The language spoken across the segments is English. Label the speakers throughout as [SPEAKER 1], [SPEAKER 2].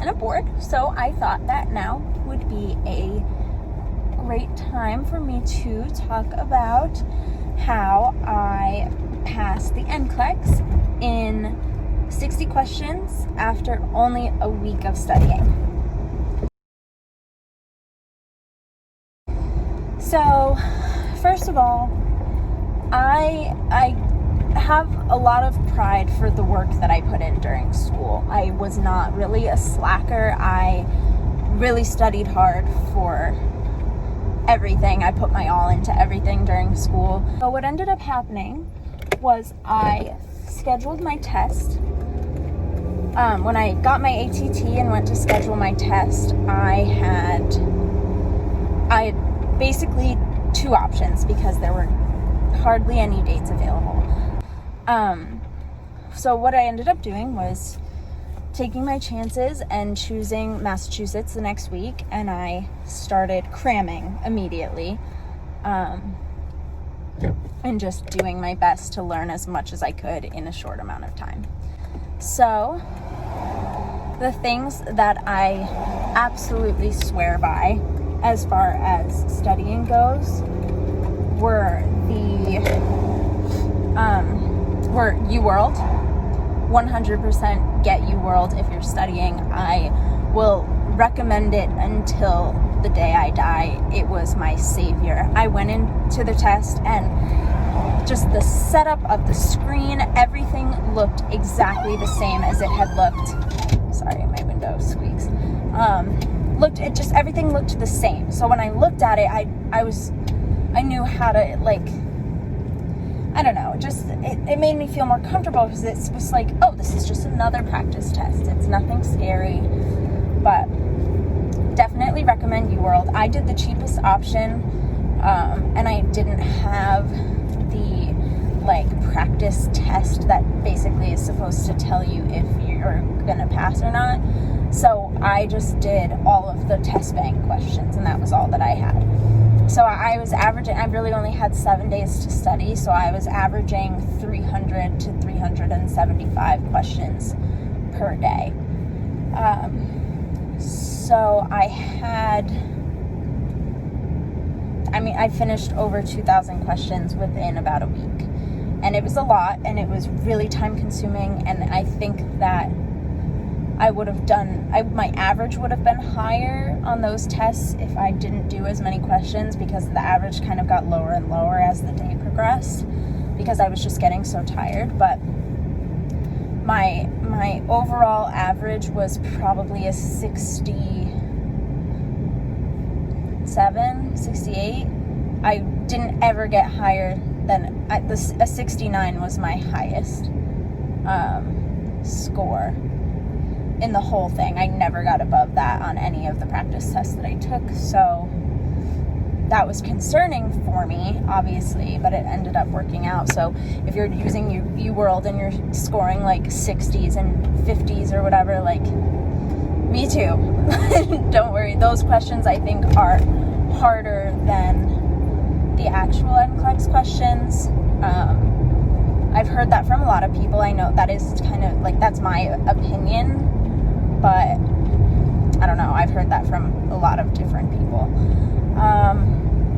[SPEAKER 1] kind of bored, so I thought that now would be a great time for me to talk about how I passed the Nclex in 60 questions after only a week of studying. So, first of all, I have a lot of pride for the work that I put in during school. I was not really a slacker. I really studied hard for everything. I put my all into everything during school. So what ended up happening was I scheduled my test. When I got my ATT and went to schedule my test, I had basically two options because there were hardly any dates available. So what I ended up doing was taking my chances and choosing Massachusetts the next week, and I started cramming immediately, and just doing my best to learn as much as I could in a short amount of time. So the things that I absolutely swear by as far as studying goes were UWorld. 100% get UWorld if you're studying. I will recommend it until the day I die. It was my savior. I went into the test and just the setup of the screen, everything looked exactly the same as it had looked. Sorry, my window squeaks. Everything looked the same. So when I looked at it, I knew how to, I don't know, it made me feel more comfortable because it was like, oh, this is just another practice test. It's nothing scary, but definitely recommend UWorld. I did the cheapest option, and I didn't have the practice test that basically is supposed to tell you if you're gonna pass or not. So I just did all of the test bank questions, and that was all that I had. So I was averaging, I really only had 7 days to study, so I was averaging 300 to 375 questions per day. So I finished over 2,000 questions within about a week. And it was a lot, and it was really time consuming, and I think that my average would have been higher on those tests if I didn't do as many questions, because the average kind of got lower and lower as the day progressed because I was just getting so tired. But my overall average was probably a 67, 68. I didn't ever get higher than a 69 was my highest score in the whole thing. I never got above that on any of the practice tests that I took, so that was concerning for me, obviously, but it ended up working out. So if you're using UWorld and you're scoring 60s and 50s or whatever, me too. Don't worry, those questions I think are harder than the actual Nclex questions. I've heard that from a lot of people. I know that is kind of that's my opinion, but I don't know, I've heard that from a lot of different people.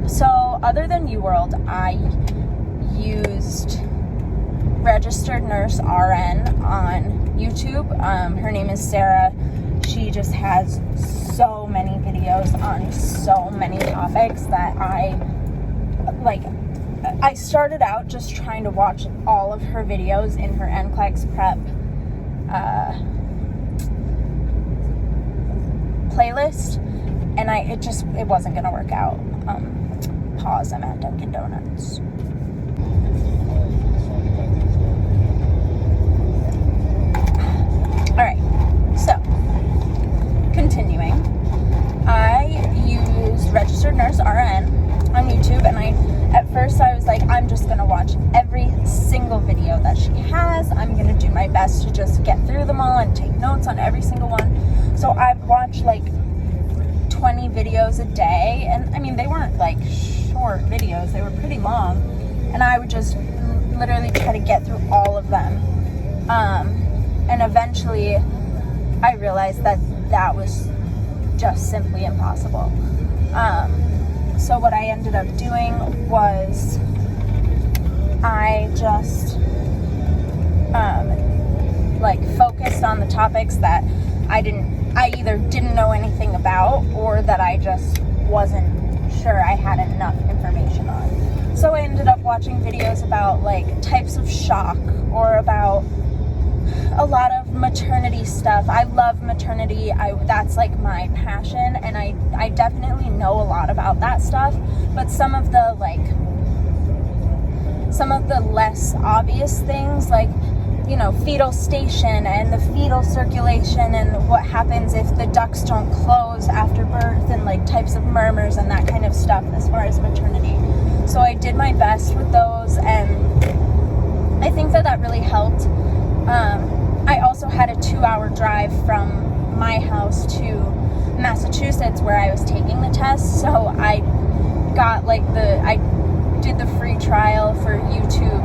[SPEAKER 1] So other than UWorld, I used Registered Nurse RN on YouTube. Her name is Sarah. She just has so many videos on so many topics that I started out just trying to watch all of her videos in her Nclex prep playlist, and it wasn't gonna work out. Pause, I'm at Dunkin' Donuts. Alright, so continuing, I used Registered Nurse RN on YouTube, and at first I was like, I'm just gonna watch every single video that she has. I'm gonna do my best to just get through them all and take notes on every single one. So I've watched 20 videos a day, and they weren't short videos, they were pretty long, and I would just literally try to get through all of them. And eventually I realized that that was just simply impossible. So what I ended up doing was I just focused on the topics that I either didn't know anything about, or that I just wasn't sure I had enough information on. So I ended up watching videos about like types of shock, or about a lot of maternity stuff. I love maternity. That's like my passion, and I definitely know a lot about that stuff, but some of the less obvious things, like, you know, fetal station and the fetal circulation and what happens if the ducts don't close after birth, and like types of murmurs and that kind of stuff as far as maternity. So I did my best with those, and I think that really helped. I also had a 2-hour drive from my house to Massachusetts where I was taking the test, so I got I did the free trial for YouTube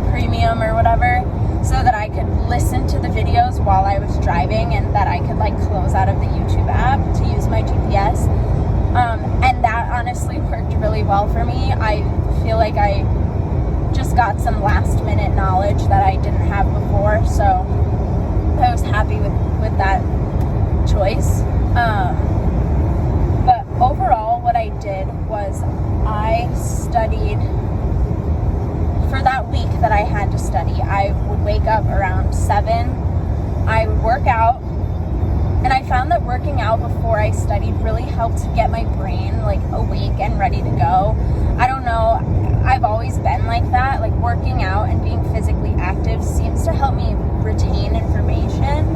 [SPEAKER 1] Premium or whatever, so that I could listen to the videos while I was driving, and that I could like close out of the YouTube app to use my GPS. And that honestly worked really well for me. I feel like I just got some last minute knowledge that I didn't have before, so I was happy with that choice. But overall, what I did was I studied for that week that I had to study. I would wake up around 7. I would work out, and I found that working out before I studied really helped get my brain like awake and ready to go. I don't know, I've always been like that. Like, working out and being physically active seems to help me retain information.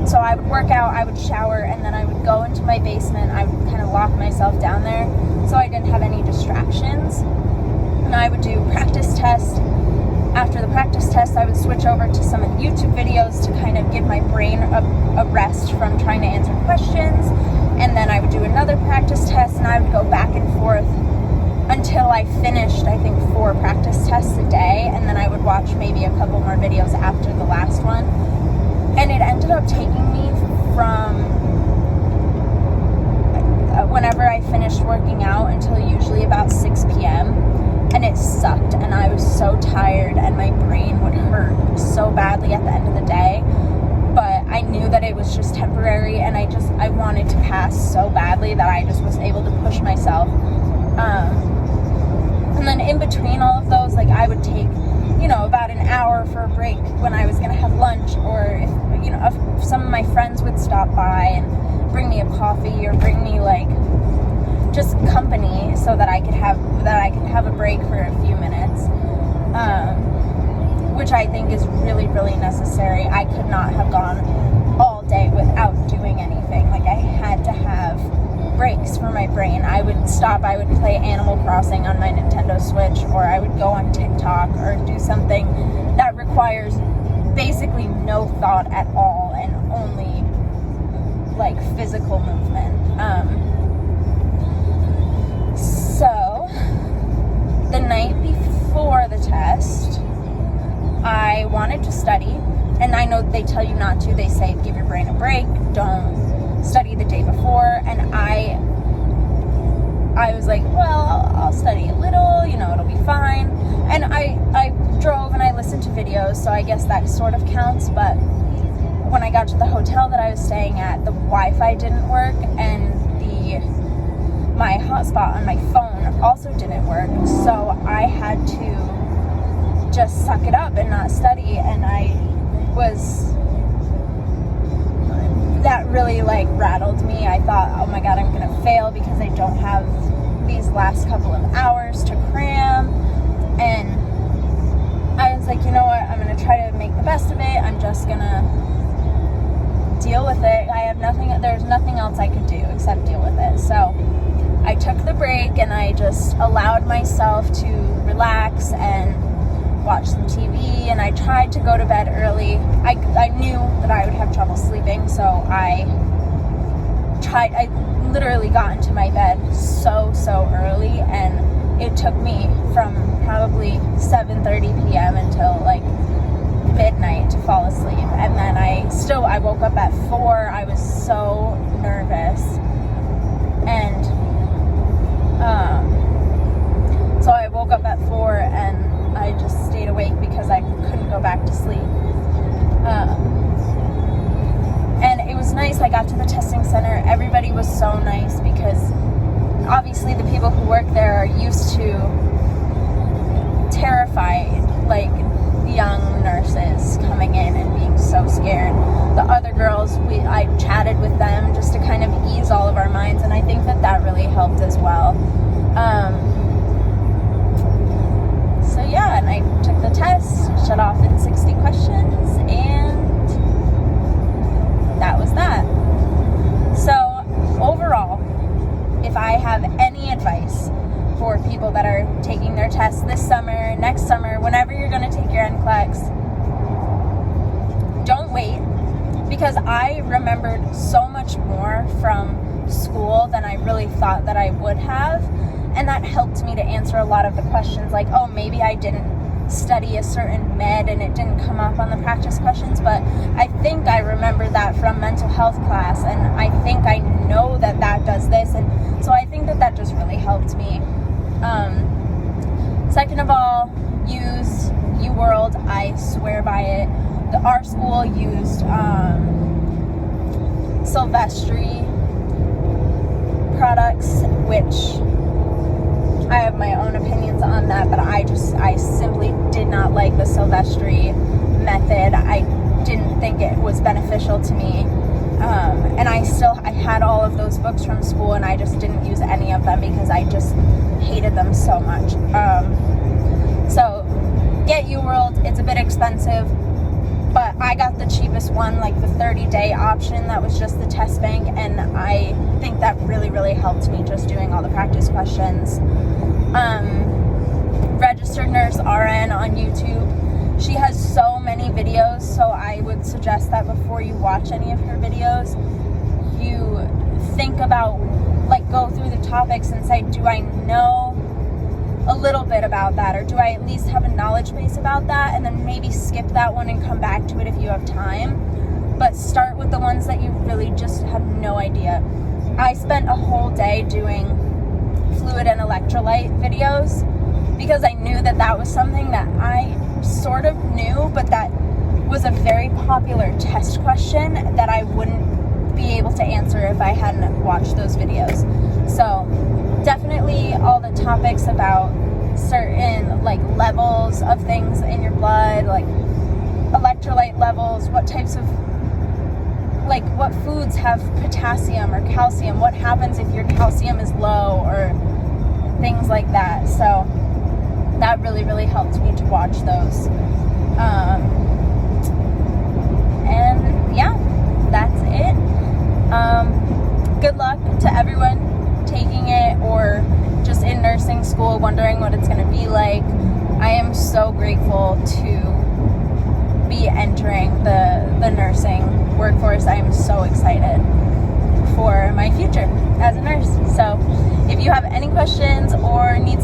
[SPEAKER 1] So I would work out, I would shower, and then I would go into my basement. I would kind of lock myself down there so I didn't have any distractions. And I would do practice tests. After the practice test, I would switch over to some of the YouTube videos to kind of give my brain a rest from trying to answer questions. And then I would do another practice test, and I would go back and forth until I finished, I think, 4 practice tests a day. And then I would watch maybe a couple more videos after the last one. And it ended up taking me from whenever I finished working out until usually about 6 p.m. And it sucked, and I was so tired, and my brain would hurt so badly at the end of the day. But I knew that it was just temporary, and I wanted to pass so badly that I just was able to push myself. And then in between all of those, like, I would take, you know, about an hour for a break when I was going to have lunch, or if some of my friends would stop by and bring me a coffee, or bring me like just company, so that I could have a break for a few minutes, which I think is really, really necessary. I could not have gone all day without doing anything. Like, I had to have breaks for my brain. I would stop, I would play Animal Crossing on my Nintendo Switch, or I would go on TikTok, or do something that requires basically no thought at all, and only like physical movement. So the night before the test, I wanted to study, and I know they tell you not to. They say give your brain a break, don't study the day before. And I was like, well, I'll study a little, it'll be fine. And I drove and I listened to videos, so I guess that sort of counts. But when I got to the hotel that I was staying at, the Wi-Fi didn't work, and my hotspot on my phone also didn't work. So I had to just suck it up and not study. And that really rattled me. I thought, oh my God, I'm gonna fail because I don't have these last couple of hours to cram. And I was like, you know what, I'm gonna try to make the best of it. I'm just gonna deal with it. There's nothing else I could do except deal with it. So I took the break, and I just allowed myself to relax and watch some TV, and I tried to go to bed early. I knew that I would have trouble sleeping, so I literally got into my bed so early, and it took me from probably 7:30 p.m. until midnight to fall asleep. And then I woke up at 4. I was so nervous. And so I woke up at 4 and I just stayed awake because I couldn't go back to sleep. And it was nice. I got to the testing center. Everybody was so nice because obviously the people who work there are used to terrified, like, young nurses coming in and being so scared. The other girls, I chatted with them just to kind of ease all of our minds, and I think that really helped as well. So yeah, and I took the test, shut off in 60 questions, and that was that. So overall, if I have any advice for people that are taking their tests this summer, next summer, whenever you're going to take your Nclex, don't wait, because I remembered so much more from school than I really thought that I would have, and that helped me to answer a lot of the questions, like, oh, maybe I didn't study a certain med and it didn't come up on the practice questions, but I think I remember that from mental health class, and I think I know that does this, and so I think that just really helped me. Second of all, use UWorld. I swear by it. Our school used Silvestri products, which I have my own opinions on that, but I simply did not like the Silvestri method. I didn't think it was beneficial to me. And I had all of those books from school, and I just didn't use any of them because I just hated them so much. So get UWorld. It's a bit expensive, but I got the cheapest one, like the 30-day option that was just the test bank, and I think that really, really helped me just doing all the practice questions. Registered Nurse RN on YouTube. She has so many videos, so I would suggest that before you watch any of her videos, you think about, like, go through the topics and say, do I know a little bit about that, or do I at least have a knowledge base about that, and then maybe skip that one and come back to it if you have time, but start with the ones that you really just have no idea. I spent a whole day doing fluid and electrolyte videos because I knew that was something that I sort of knew, but that was a very popular test question that I wouldn't be able to answer if I hadn't watched those videos. So definitely all the topics about certain, like, levels of things in your blood, like electrolyte levels, what types of, like, what foods have potassium or calcium, what happens if your calcium is low, or things like that. So that really, really helped me to watch those. And yeah, that's it. Good luck to everyone taking it or just in nursing school wondering what it's going to be like. I am so grateful to be entering the nursing workforce. I am so excited for my future as a nurse. So if you have any questions or need